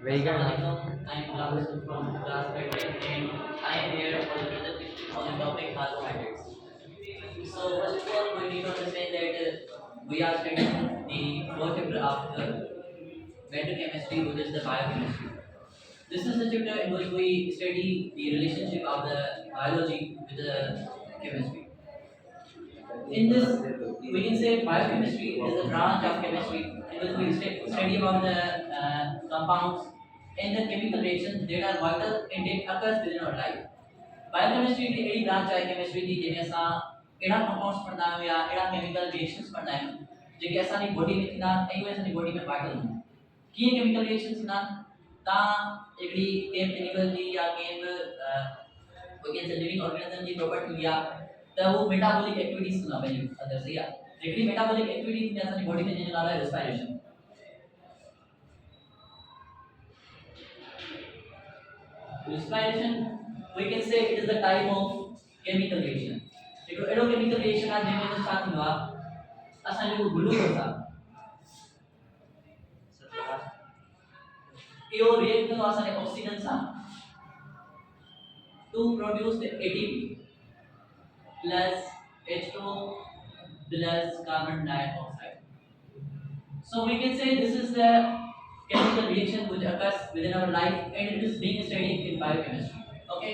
Very good. Assalamualaikum. I am Abdul from class 13 and I am here for the presentation on the topic carbohydrates. So first of all, we need to understand that we are studying the fourth chapter of the better chemistry, which is the biochemistry. This is the chapter in which we study the relationship of the biology with the chemistry. In this, we can say biochemistry is a branch of chemistry in which we study about the compounds and the chemical reactions that are vital and that occurs within our life. Biochemistry की अहिड़ी branch आहे chemistry जी जंहिंमें असां अहिड़ा compounds पढ़ंदा आहियूं या अहिड़ा केमिकल रिएक्शंस पढ़ंदा आहियूं जेके असांजी बॉडी में थींदा आहिनि ऐं उहे असांजी बॉडी में वाइटल हूंदा आहिनि कीअं केमिकल रिएक्शंस थींदा आहिनि तव्हां हिकिड़ी कंहिं एनिमल जी या कंहिं बि कोई कंहिं लिविंग ऑर्गेनिज्म जी प्रॉपर्टी हूंदी आहे त वो मेटाबॉलिक एक्टिविटीज़ थींदा पंहिंजी अंदरि सही आहे हिकिड़ी मेटाबॉलिक एक्टिविटी थींदी आहे असांजी बॉडी में जंहिंजो नालो आहे respiration respiration we can say it is a type of chemical reaction हिकिड़ो अहिड़ो chemical reaction आहे जंहिंमें छा थींदो आहे असां जेको ग्लूकोस आहे इहो रिएक्ट कंदो आहे असांजे ऑक्सीजन सां to produce the ATP plus H2O plus carbon dioxide. So we can say this is the chemical reaction which occurs within our life and it is being studied in biochemistry. Okay.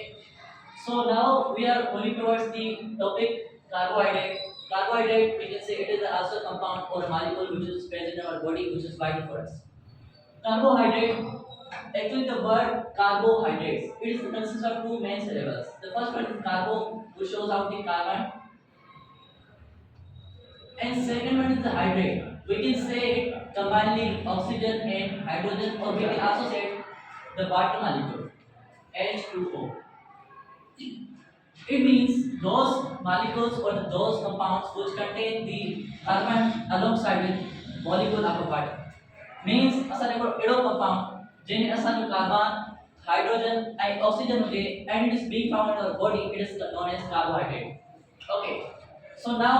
So now we are moving towards the topic carbohydrate. Carbohydrate, we can say it is also a compound or a molecule which is present in our body which is vital for us. Carbohydrate, actually the word carbohydrates, it consists of two main syllables. The first one is carbo, which shows out the carbon, and second one is the hydrate. We can say it combining oxygen and hydrogen, or we can also say the water molecule, H2O. It means those molecules or those compounds which contain the carbon alongside with molecule of a water. Means असां जेको अहिड़ो compound जंहिंमें असांजो carbon, hydrogen ऐं oxygen हुजे and it is being found in our body, it is known as carbohydrate. Okay. So now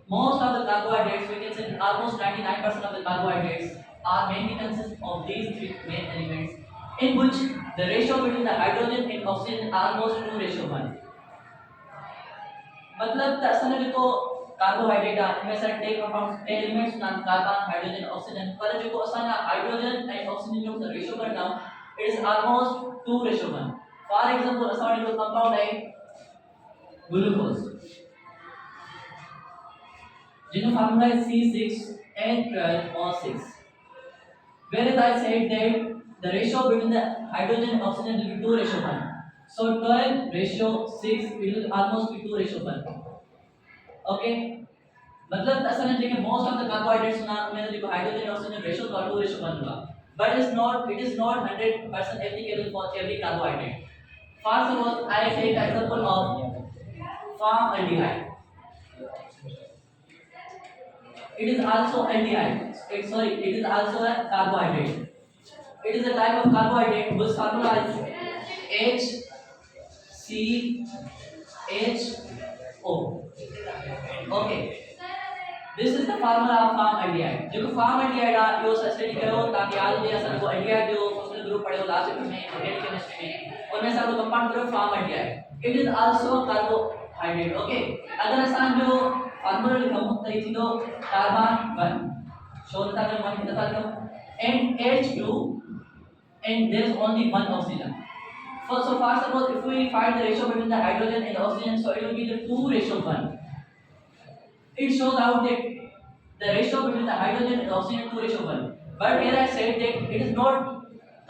most of the carbohydrates, we can say almost 99% of the carbohydrates are mainly consist of these three main elements in which the ratio between the hydrogen and oxygen is almost 2:1. मतलब त असांजो जेको carbohydrate आहे इनमें असां टे compounds टे elements आहिनि कार्बन हाइड्रोजन ऑक्सीजन पर जेको असांजा हाइड्रोजन ऐं ऑक्सीजन जो रेशियो कढंदा it is almost 2:1 for example असां वटि हिकिड़ो कंपाउंड आहे ग्लूकोज जिसका फार्मूला है C6H12O6 whereas I said that the ratio between the hydrogen and oxygen will be 2:1 so 12:6 it will almost be 2:1 okay मतलब असल में most of the carbohydrates ना में जो hydrogen and oxygen ratio तो 2:1 होगा but it is not 100% applicable for every carbohydrate. First of all I take example of formaldehyde. It is also aldehyde. It is also a carbohydrate. It is a type of carbohydrate whose formula is HCHO. Okay. This is the formula of formaldehyde. जो formaldehyde है यो study करो ताकि आज भी असल को aldehyde जो functional group पढ़े हो लास्ट चैप्टर में ऑर्गेनिक केमिस्ट्री में उनमें सब कंपाउंड करो formaldehyde. It is also carbohydrate. Okay. अगर असान जो फार्मूला लिखूं तो ये थींदो कार्बन 1 शो था जो 1 कितना था and H2 and there is only one oxygen. So first of all, if we find the ratio between the hydrogen and the oxygen, so it will be the 2:1. It shows out that the ratio between the hydrogen and the oxygen is 2:1. But here I said that it is not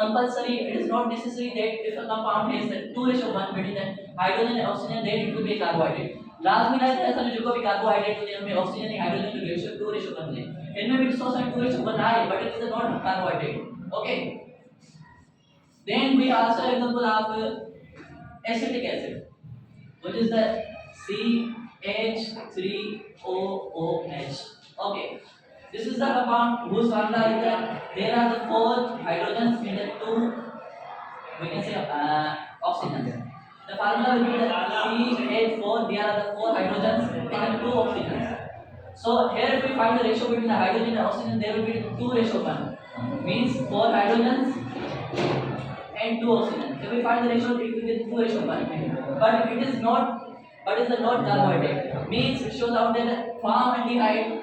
compulsory, it is not necessary that if a compound has the 2:1 between the hydrogen and oxygen, then it will be a carbohydrate. Last में like ऐसा जो कोई carbohydrate होते हैं उनमें oxygen और hydrogen का ratio 2:1 है इनमें भी 2:1 है but it is not carbohydrate okay then we also example of acetic acid which is the CH3OOH. Okay, this is the compound whose formula is that there are the 4 hydrogens and the 2 we can say oxygens. The formula will be the CH4. There are the 4 hydrogens and 2 oxygens. So here if we find the ratio between the hydrogen and oxygen, there will be 2:1. Means 4 hydrogens and 2 oxygen. If we find the ratio, it will be 2:1. But it is not. But it is not carbohydrate. Means it shows out that formaldehyde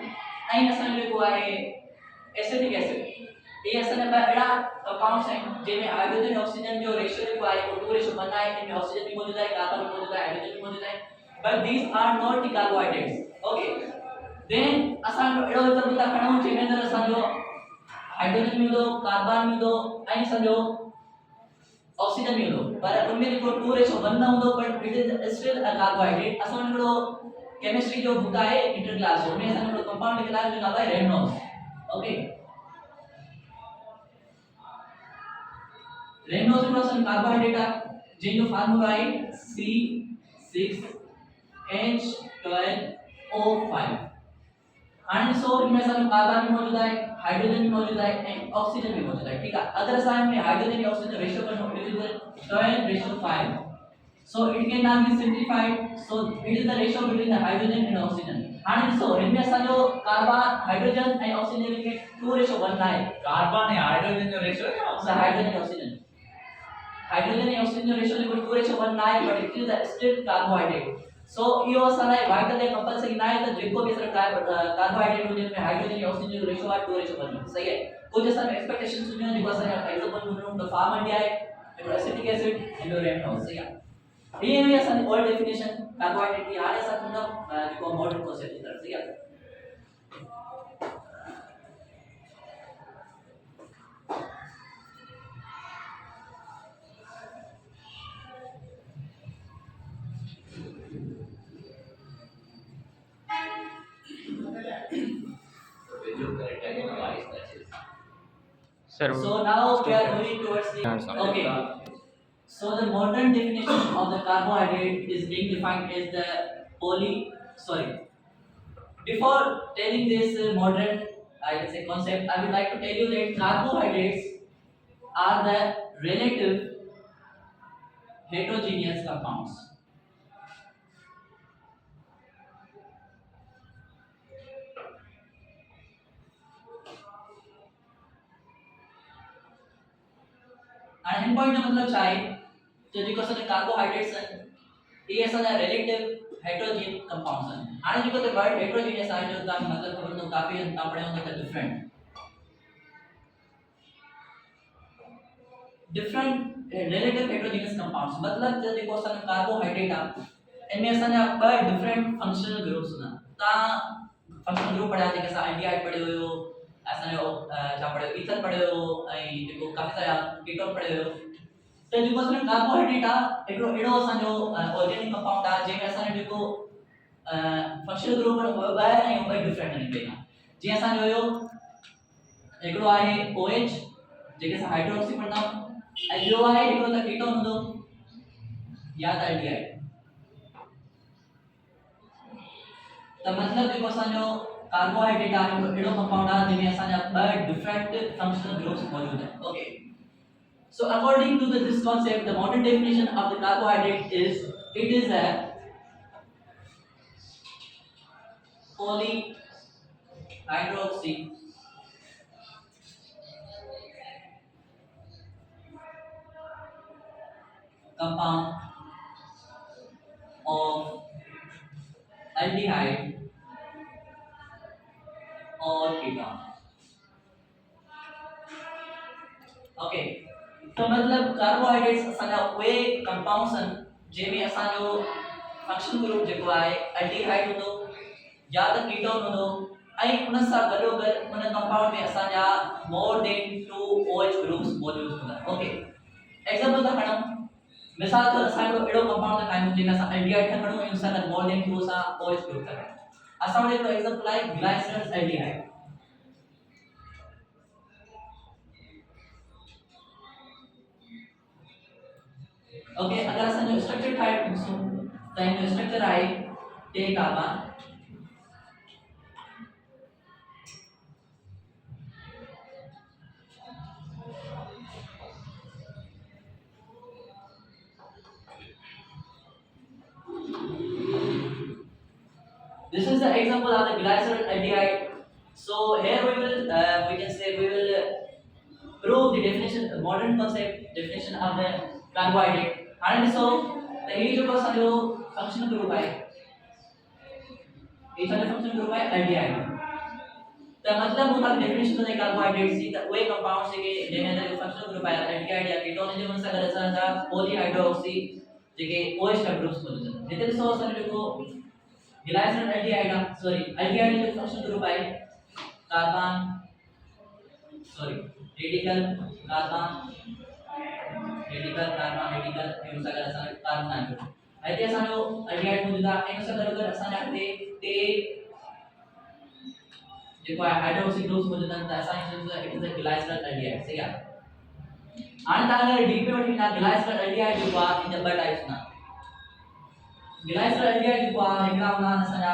and asan को आए acetic acid. ये असल में बड़ा compounds हैं जिनमें hydrogen और oxygen जो रेशियो को आए वो 2:1 है. इनमें ऑक्सीजन भी मौजूद है, कार्बन भी मौजूद है, हाइड्रोजन भी मौजूद है. But these are not the carbohydrates. Okay. Then असान एडो तरबता खणो जिनमें अंदर असान जो हाइड्रोजन मिलो, कार्बन मिलो, ऐं समझो ऑक्सीजन मिलो. पर उनमें देखो 2:1 ना हो but it is still a carbohydrate. असान को केमिस्ट्री जो बुक है इंटर क्लास जो में असान को कंपाउंड क्लास जो नाम है रेनॉल्ड्स. ओके. रेनॉल्ड्स को असान कार्बोहाइड्रेट है जिन जो फार्मूला है C6H12O5. and so इनमें सब कार्बन भी मौजूद है, हाइड्रोजन भी मौजूद है एंड ऑक्सीजन भी मौजूद है. ठीक है. अगर साइन में हाइड्रोजन और ऑक्सीजन रेशियो का note 12:5. so it can be simplified. so it is the ratio between the hydrogen and oxygen. and so इनमें सब जो कार्बन हाइड्रोजन एंड ऑक्सीजन के 2:1 है. कार्बन है हाइड्रोजन जो रेशियो है so हाइड्रोजन और ऑक्सीजन रेशियो देखो 2:1 है but it is still carbohydrate. so यो सारा वाइटल है कंपलसरी ना है तो जिनको भी सर कार्बोहाइड्रेट होने में हाइड्रोजन या ऑक्सीजन रेशियो है 2:1. सही है. कुछ ऐसा एक्सपेक्टेशन सुनियो देखो सर एग्जांपल सुनो द फार्मल्डिहाइड है, एसिटिक एसिड एंड रेनॉल्ड्स. सही है. ये भी ऐसा ओल्ड डेफिनेशन कार्बोहाइड्रेट की आ ऐसा मतलब जो मॉडर्न कॉन्सेप्ट की तरह. सही है. Sir, so now we are moving towards the okay. so the modern definition of the carbohydrate is being defined as the before telling this modern I can say concept, I would like to tell you that carbohydrates are the relative heterogeneous compounds. and end point का मतलब क्या है तो देखो sir carbohydrates हैं ये ऐसा है रिलेटिव हेटेरोजेनियस कंपाउंड्स हैं. आणि देखो तो वर्ड हेटेरोजेनियस आहे जो का मतलब खबर तो काफी हम पढ़े होंगे डिफरेंट रिलेटिव हेटेरोजेनियस कंपाउंड्स मतलब जो देखो सर कार्बोहाइड्रेट आ इनमें ऐसा ना पर डिफरेंट फंक्शनल ग्रुप्स ना ता फंक्शनल ग्रुप पढ़ा जैसे एल्डिहाइड पढ़े हो ऐसा क्या पढ़े इथर पढ़े हो आई देखो काफी सारा कीटोन पढ़े हो. तो देखो सर कार्बोहाइड्रेट आ एकड़ो एडो असा जो ऑर्गेनिक कंपाउंड आ जे असा ने देखो फंक्शनल ग्रुप पर बाय नहीं हो डिफरेंट नहीं पेना जे असा जो यो एकड़ो आहे OH जेके सा हाइड्रोक्सी पढ़ना आई जो आहे एकड़ो त कीटोन हूंदो या त एल्डिहाइड. तो मतलब देखो असा जो कार्बोहाइड्रेट आ एडो कंपाउंड आ जिनमें असा जा डिफरेंट फंक्शनल ग्रुप्स मौजूद है. Okay. so according to this concept the modern definition of the carbohydrate is it is a polyhydroxy compound of aldehyde और कीटोन. ओके. तो मतलब कार्बोहाइड्रेट्स असांजा वे कंपाउंड्स हैं जंहिंमें असां जो फंक्शनल ग्रुप जेको आहे एल्डिहाइड हूंदो या त कीटोन हूंदो ऐं उन सां गॾोगॾु उन कंपाउंड में असांजा मोर देन 2 OH ग्रुप्स मौजूद हूंदा. ओके. एग्जांपल था खणो मिसाल तौर असां हिकिड़ो अहिड़ो कंपाउंड था खणूं जंहिंमें असां एल्डिहाइड था खणूं ऐं उन सां गॾु मोर देन 2 सां OH ग्रुप था खणूं. असां वटि हिकिड़ो एग्जांपल आहे ग्लाइसरल एल्डिहाइड. ओके. अगर असां जो स्ट्रक्चर ठाहे ॾिसूं त हिन जो स्ट्रक्चर आहे टे carbon This is the example of the glycerol aldehyde. So here we can say we will prove the definition, modern concept definition of the carbohydrate. And so the ये जो कौन सा जो functional group है, ये सारे functional group है aldehyde. तो मतलब होता है definition होता है carbohydrate सी तो वही compound से के जेने अंदर जो functional group है aldehyde या ketone जो मन सा कर ऐसा था polyhydroxy जेके OH का groups बोलते हैं. जितने सो सारे जो glycerol aldehyde sorry aldehyde जो functional group है कार्बन रेडिकल कार्बन रेडिकल एनुसार असा कार्बन नायट्रो అయితే అసలు అల్డిహైడ్ ముందుగా ఎనుసార్ దగ్గర అసలు అంటే ते देखो हाइड्रोक्सी ग्रुप्स ముందుగా అసలు ఇట్ ఇస్ अ ग्लाइसरल अल्डिहाइड सही है आणि त्याला डीपी मध्ये ना ग्लाइसरल अल्डिहाइड जो इन डबल टाइप्स ना ग्लाइसरल अल्डिहाइड जो एकरा उना असा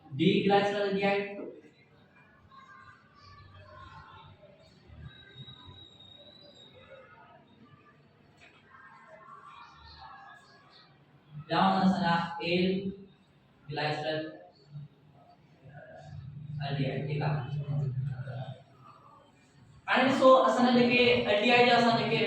D ग्लाइसरल aldehyde Down sana L glycerol aldehyde ठीक आहे आणि सो असं लेके aldehyde असं लेके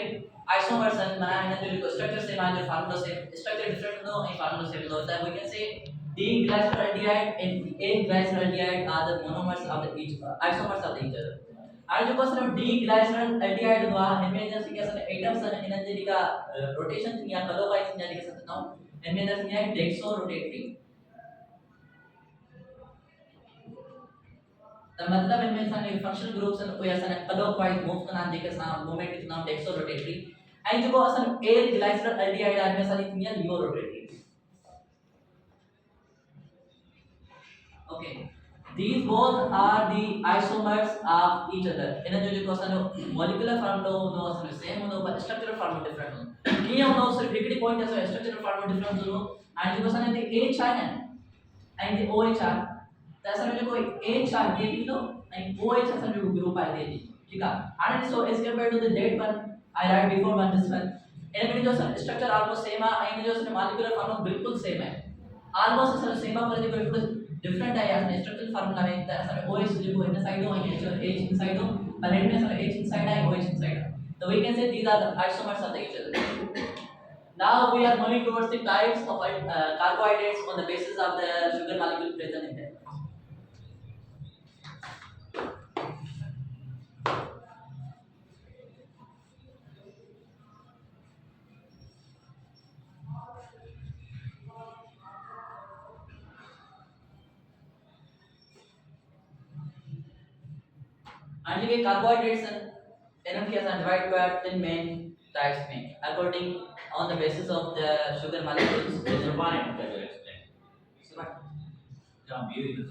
isomers and man and the structure same and the formula same structure different no and formula same no that we can say D glycerol aldehyde and A glycerol aldehyde are the monomers of the each isomers of the each other आणि जो कसं D glycerol aldehyde हुआ इनमें जैसे कि असं atoms and energy का rotation या क्लॉकवाइज यानी कि सकता हूं इनमें जैसे कि डेक्सो रोटेटरी तो मतलब इनमें सारे फंक्शनल ग्रुप्स and कोई ऐसा क्लॉकवाइज मूव करना देखे सा movement is now dextro rotatory and जो असन A glycerol aldehyde में सारी नियर laevo rotatory okay these both are the isomers of each other इन जो क्वेश्चन मॉलिक्यूलर फॉर्म नो असन सेम हो बट स्ट्रक्चरल फॉर्म डिफरेंट हो किया हो सिर्फ एकड़ी पॉइंट है स्ट्रक्चरल फॉर्म डिफरेंट हो एंड जो क्वेश्चन है the H है एंड the OH है तो असन जो कोई H है दे दी तो एंड OH असन जो ग्रुप है दे दी ठीक है and so as compare to the date one I right before one this one इनमें जो स्ट्रक्चर ऑलमोस्ट सेम है एंड जो मॉलिक्यूलर फॉर्म बिल्कुल सेम है ऑलमोस्ट असन सेम पर जो कोई डिफरेंट है यार स्ट्रक्चरल फार्मूला में तर OH जो इन साइड हो H इनसाइड हो पर हेड में सर H इनसाइड है OH इनसाइड है so we can say these are the isomers of each other now we are moving towards the types of carbohydrates on the basis of the sugar molecule present in them and the carbohydrates and energy as divided by 10 main types में according on the basis of the sugar molecules Survive, explain. survive Jump, you